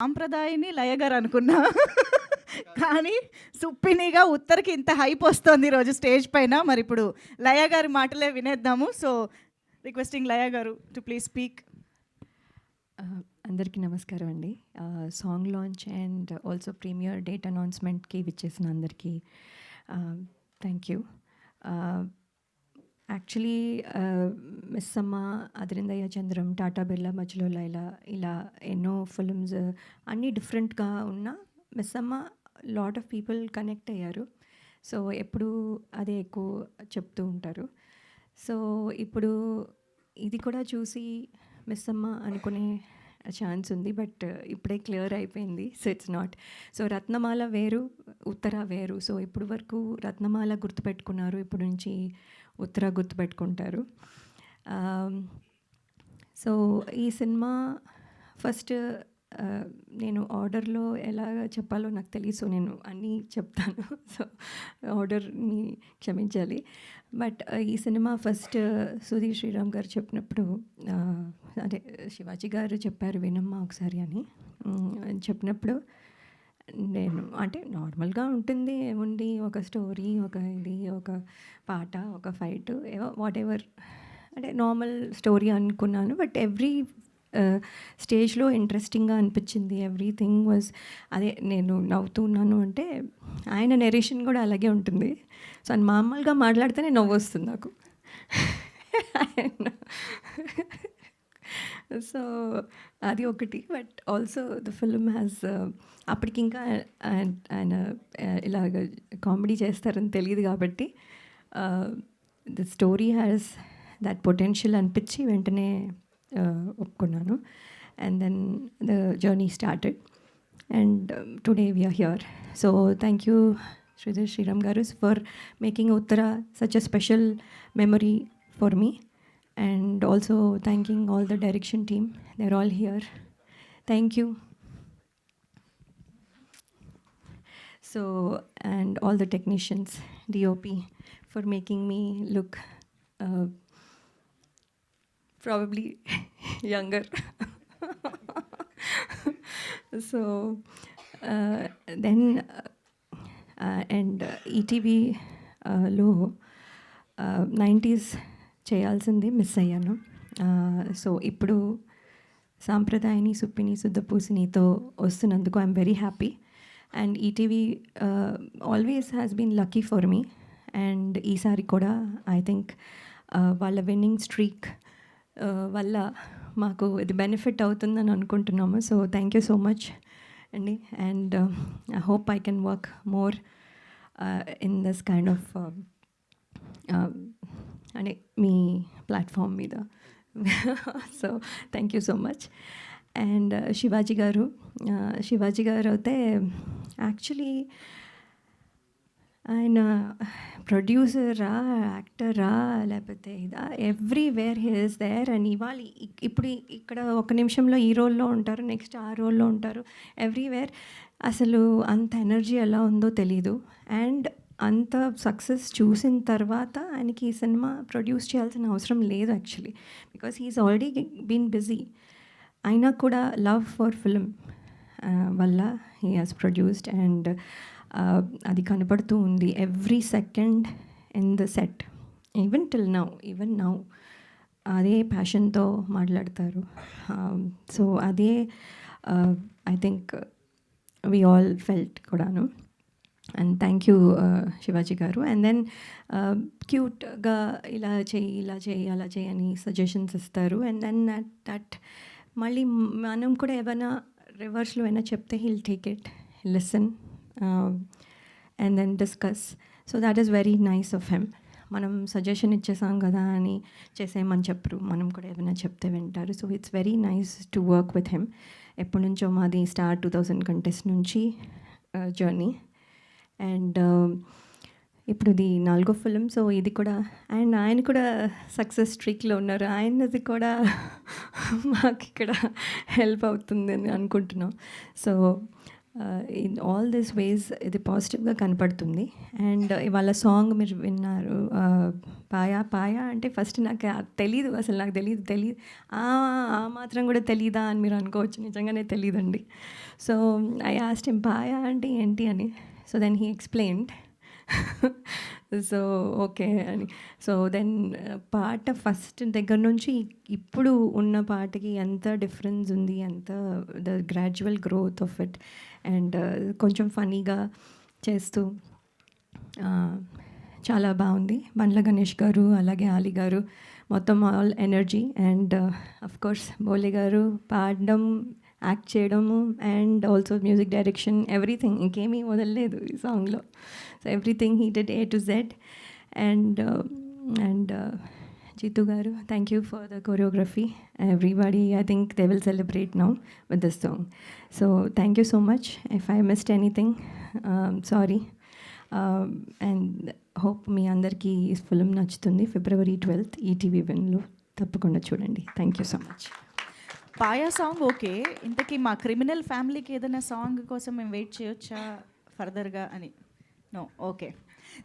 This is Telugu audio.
సాంప్రదాయని లయగారు అనుకున్నా. కానీ సుప్పినిగా ఉత్తర్‌కి ఇంత హైప్ వస్తోంది ఈరోజు స్టేజ్ పైన. మరిప్పుడు లయ గారి మాటలే వినేద్దాము. సో, రిక్వెస్టింగ్ లయ గారు టు ప్లీజ్ స్పీక్. అందరికీ నమస్కారం అండి. Song launch and also premiere date అనౌన్స్మెంట్కి విచ్చేసిన అందరికీ thank you. Actually Missamma, Adirindayya Chandram, Tata Birla, Madhyalo Laila, ఇలా ఎన్నో ఫిల్మ్స్ అన్నీ డిఫరెంట్గా ఉన్న Missamma lot of people connect అయ్యారు. సో ఎప్పుడు అదే ఎక్కువ చెప్తూ ఉంటారు. సో ఇప్పుడు ఇది కూడా చూసి మిస్సమ్మ అనుకునే ఛాన్స్ ఉంది, బట్ ఇప్పుడే క్లియర్ అయిపోయింది. So it's not. సో రత్నమాల వేరు, ఉత్తర వేరు. సో ఇప్పుడు వరకు రత్నమాల గుర్తుపెట్టుకున్నారు, ఇప్పుడు నుంచి ఉత్తర గుర్తుపెట్టుకుంటారు. సో ఈ సినిమా ఫస్ట్ నేను ఆర్డర్లో ఎలా చెప్పాలో నాకు తెలియదు. సో నేను అన్నీ చెప్తాను. సో ఆర్డర్ని క్షమించాలి. బట్ ఈ సినిమా ఫస్ట్ సుధీర్ శ్రీరామ్ గారు చెప్పినప్పుడు, అదే శివాజీ గారు చెప్పారు వినమ్మా ఒకసారి అని చెప్పినప్పుడు, నేను అంటే నార్మల్గా ఉంటుంది, ఏముంది ఒక స్టోరీ, ఒక ఇది, ఒక పాట, ఒక ఫైట్, వాట్ ఎవర్, అంటే నార్మల్ స్టోరీ అనుకున్నాను. బట్ ఎవ్రీ స్టేజ్లో ఇంట్రెస్టింగ్గా అనిపించింది. ఎవ్రీథింగ్ వాజ్, అదే నేను నవ్వుతున్నాను అంటే ఆయన నెరేషన్ కూడా అలాగే ఉంటుంది. సో ఆయన మామూలుగా మాట్లాడితేనే నవ్వు వస్తుంది నాకు. సో అది ఒకటి. But also the film has, అప్పటికి ఇంకా ఆయన ఇలాగ కామెడీ చేస్తారని తెలియదు కాబట్టి the story has that potential అనిపించి వెంటనే ఒప్పుకున్నాను. And then the journey started and today we are here. So thank you Sudheer Sriram garu for making Uttara such a special memory for me. And also thanking all the direction team. They're all here. Thank you. So, and all the technicians, DOP, for making me look probably younger. So, then, and ETV లో 90s చేయాల్సింది మిస్ అయ్యాను. సో ఇప్పుడు సాంప్రదాయని, సుప్పిని, శుద్ధపూసినితో వస్తున్నందుకు I'm very happy. And ETV always has been lucky for me. And ఈసారి కూడా ఐ థింక్ వాళ్ళ విన్నింగ్ స్ట్రీక్ వల్ల మాకు ఇది బెనిఫిట్ అవుతుందని అనుకుంటున్నాము. So thank you so much అండి. And I hope I can work more in this kind of అంటే మీ ప్లాట్ఫామ్ మీద. So thank you so much. And Shivaji garu అయితే యాక్చువల్లీ ఆయన ప్రొడ్యూసరా, యాక్టరా, లేకపోతే ఇదా, everywhere he is there. And ఇవాళ ఇప్పుడు ఇక్కడ ఒక నిమిషంలో ఈ రోల్లో ఉంటారు, నెక్స్ట్ ఆ రోల్లో ఉంటారు, ఎవ్రీవేర్. అసలు అంత ఎనర్జీ ఎలా ఉందో తెలీదు. అండ్ అంత సక్సెస్ చూసిన తర్వాత ఆయనకి ఈ సినిమా ప్రొడ్యూస్ చేయాల్సిన అవసరం లేదు actually, because he is already been busy. అయినా కూడా లవ్ ఫర్ ఫిల్మ్ వల్ల హీ హాజ్ ప్రొడ్యూస్డ్. అండ్ అది కనపడుతూ ఉంది every second in the set, even now అదే ప్యాషన్తో మాట్లాడతారు. సో అదే I think we all felt కూడాను. అండ్ థ్యాంక్ యూ శివాజీ గారు. అండ్ దెన్ క్యూట్గా ఇలా చేయి అలా చేయి అని సజెషన్స్ ఇస్తారు. అండ్ దెన్ దట్ మళ్ళీ మనం కూడా ఏమైనా రివర్స్లో అయినా చెప్తే he'll take it, listen and then discuss. So that is very nice of him. మనం సజెషన్ ఇచ్చేసాం కదా అని చేసేయమని చెప్పరు, మనం కూడా ఏమైనా చెప్తే వింటారు. So it's very nice to work with him. ఎప్పటి నుంచో మాది స్టార్ 2000 కంటెస్ట్ నుంచి జర్నీ. అండ్ ఇప్పుడు ఇది 4వ ఫిలిం. సో ఇది కూడా, అండ్ ఆయన కూడా సక్సెస్ స్ట్రీక్లో ఉన్నారు. ఆయనది కూడా మాకు ఇక్కడ హెల్ప్ అవుతుంది అని అనుకుంటున్నాం. సో ఇన్ ఆల్ దిస్ వేస్ ఇది పాజిటివ్గా కనపడుతుంది. అండ్ ఇవాళ సాంగ్ మీరు విన్నారు, పాయా పాయా అంటే ఫస్ట్ నాకు తెలీదు, అసలు నాకు తెలియదు ఆ మాత్రం కూడా తెలీదా అని మీరు అనుకోవచ్చు, నిజంగానే తెలియదండి. సో ఐ ఆస్క్డ్ హిమ్ పాయా అంటే ఏంటి అని. So then he explained. So okay అని. సో దెన్ పాట ఫస్ట్ దగ్గర నుంచి ఇప్పుడు ఉన్న పాటకి ఎంత డిఫరెన్స్ ఉంది, ఎంత the gradual growth of it. And కొంచెం ఫనీగా చేస్తూ చాలా బాగుంది. బండ్ల గణేష్ గారు అలాగే ఆలి గారు మొత్తం all energy. And of course Bole garu పాడడం, యాక్ట్ చేయడము and also music direction, everything, ఇంకేమీ వదలలేదు ఈ సాంగ్లో. So everything he did A to Z. And Jeetu garu, thank you for the choreography. Everybody, I think they will celebrate now with this song. So thank you so much. If I missed anything, sorry. And hope మీ అందరికీ ఈ ఫిల్మ్ నచ్చుతుంది. February 12th ఈటీవీ విన్లో తప్పకుండా చూడండి. Thank you so much. Paya song okay, ఇంతకీ మా క్రిమినల్ ఫ్యామిలీకి ఏదైనా సాంగ్ కోసం మేము వెయిట్ చేయొచ్చా ఫర్దర్గా అని? No, okay.